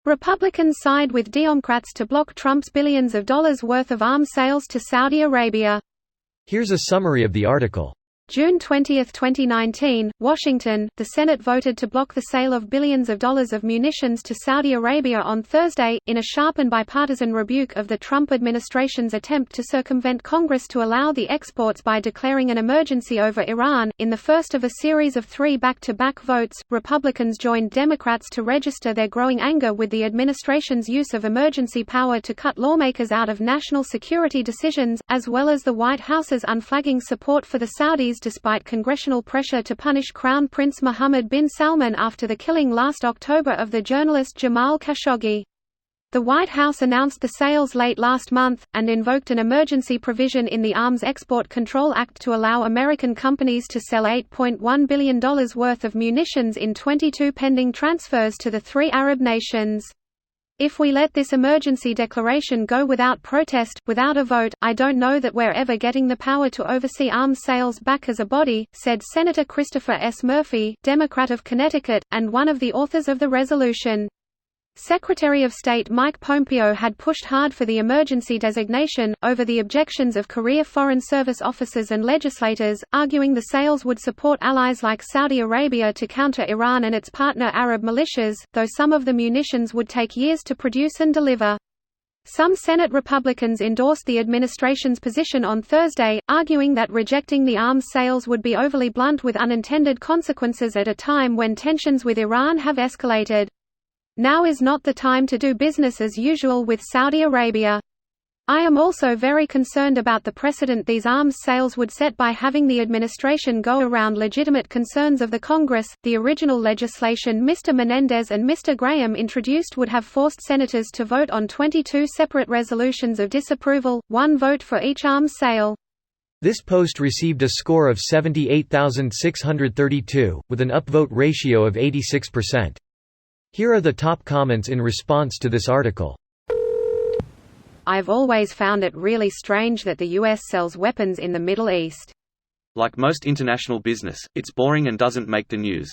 Republicans side with Deomcrats to block Trump's billions of dollars worth of arms sales to Saudi Arabia. Here's a summary of the article. June 20, 2019, Washington, the Senate voted to block the sale of billions of dollars of munitions to Saudi Arabia on Thursday, in a sharp and bipartisan rebuke of the Trump administration's attempt to circumvent Congress to allow the exports by declaring an emergency over Iran. In the first of a series of 3 back-to-back votes, Republicans joined Democrats to register their growing anger with the administration's use of emergency power to cut lawmakers out of national security decisions, as well as the White House's unflagging support for the Saudis despite congressional pressure to punish Crown Prince Mohammed bin Salman after the killing last October of the journalist Jamal Khashoggi. The White House announced the sales late last month, and invoked an emergency provision in the Arms Export Control Act to allow American companies to sell $8.1 billion worth of munitions in 22 pending transfers to the 3 Arab nations. If we let this emergency declaration go without protest, without a vote, I don't know that we're ever getting the power to oversee arms sales back as a body, said Senator Christopher S. Murphy, Democrat of Connecticut, and one of the authors of the resolution. Secretary of State Mike Pompeo had pushed hard for the emergency designation, over the objections of career Foreign Service officers and legislators, arguing the sales would support allies like Saudi Arabia to counter Iran and its partner Arab militias, though some of the munitions would take years to produce and deliver. Some Senate Republicans endorsed the administration's position on Thursday, arguing that rejecting the arms sales would be overly blunt with unintended consequences at a time when tensions with Iran have escalated. Now is not the time to do business as usual with Saudi Arabia. I am also very concerned about the precedent these arms sales would set by having the administration go around legitimate concerns of the Congress. The original legislation Mr. Menendez and Mr. Graham introduced would have forced senators to vote on 22 separate resolutions of disapproval, 1 vote for each arms sale. This post received a score of 78,632, with an upvote ratio of 86%. Here are the top comments in response to this article. I've always found it really strange that the US sells weapons in the Middle East. Like most international business, it's boring and doesn't make the news.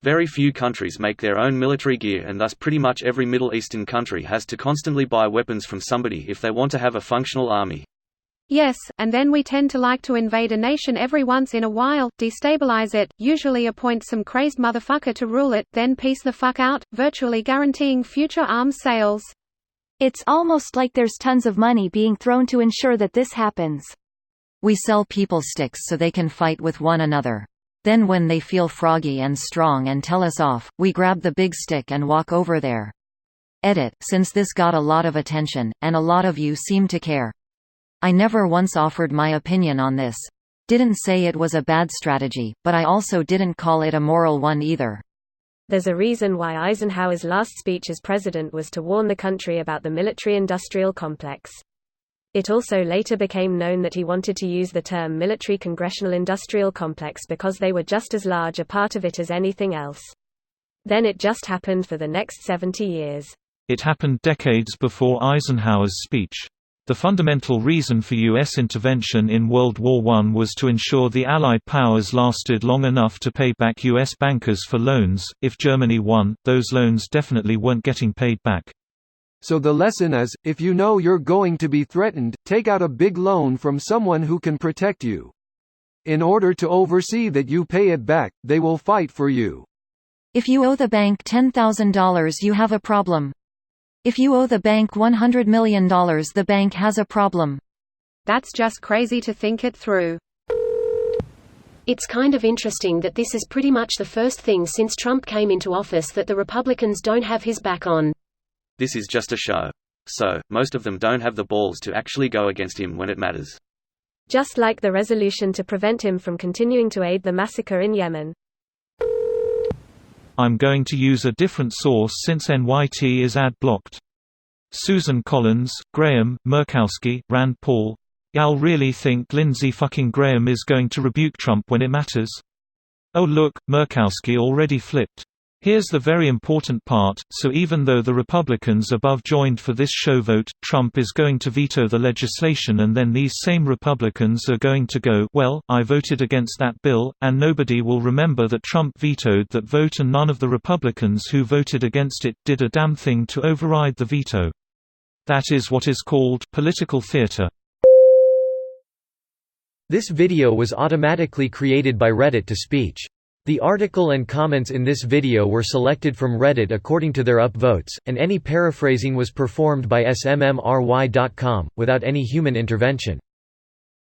Very few countries make their own military gear, and thus pretty much every Middle Eastern country has to constantly buy weapons from somebody if they want to have a functional army. Yes, and then we tend to like to invade a nation every once in a while, destabilize it, usually appoint some crazed motherfucker to rule it, then peace the fuck out, virtually guaranteeing future arms sales. It's almost like there's tons of money being thrown to ensure that this happens. We sell people sticks so they can fight with one another. Then when they feel froggy and strong and tell us off, we grab the big stick and walk over there. Edit, since this got a lot of attention, and a lot of you seem to care. I never once offered my opinion on this. Didn't say it was a bad strategy, but I also didn't call it a moral one either. There's a reason why Eisenhower's last speech as president was to warn the country about the military-industrial complex. It also later became known that he wanted to use the term military congressional industrial complex because they were just as large a part of it as anything else. Then it just happened for the next 70 years. It happened decades before Eisenhower's speech. The fundamental reason for U.S. intervention in World War I was to ensure the Allied powers lasted long enough to pay back U.S. bankers for loans. If Germany won, those loans definitely weren't getting paid back. So the lesson is, if you know you're going to be threatened, take out a big loan from someone who can protect you. In order to oversee that you pay it back, they will fight for you. If you owe the bank $10,000, you have a problem. If you owe the bank $100 million, the bank has a problem. That's just crazy to think it through. It's kind of interesting that this is pretty much the first thing since Trump came into office that the Republicans don't have his back on. This is just a show. So, most of them don't have the balls to actually go against him when it matters. Just like the resolution to prevent him from continuing to aid the massacre in Yemen. I'm going to use a different source since NYT is ad-blocked. Susan Collins, Graham, Murkowski, Rand Paul. Y'all really think Lindsey fucking Graham is going to rebuke Trump when it matters? Oh look, Murkowski already flipped. Here's the very important part, so even though the Republicans above joined for this show vote, Trump is going to veto the legislation and then these same Republicans are going to go, well, I voted against that bill, and nobody will remember that Trump vetoed that vote and none of the Republicans who voted against it did a damn thing to override the veto. That is what is called political theater. This video was automatically created by Reddit to speech. The article and comments in this video were selected from Reddit according to their upvotes, and any paraphrasing was performed by smmry.com, without any human intervention.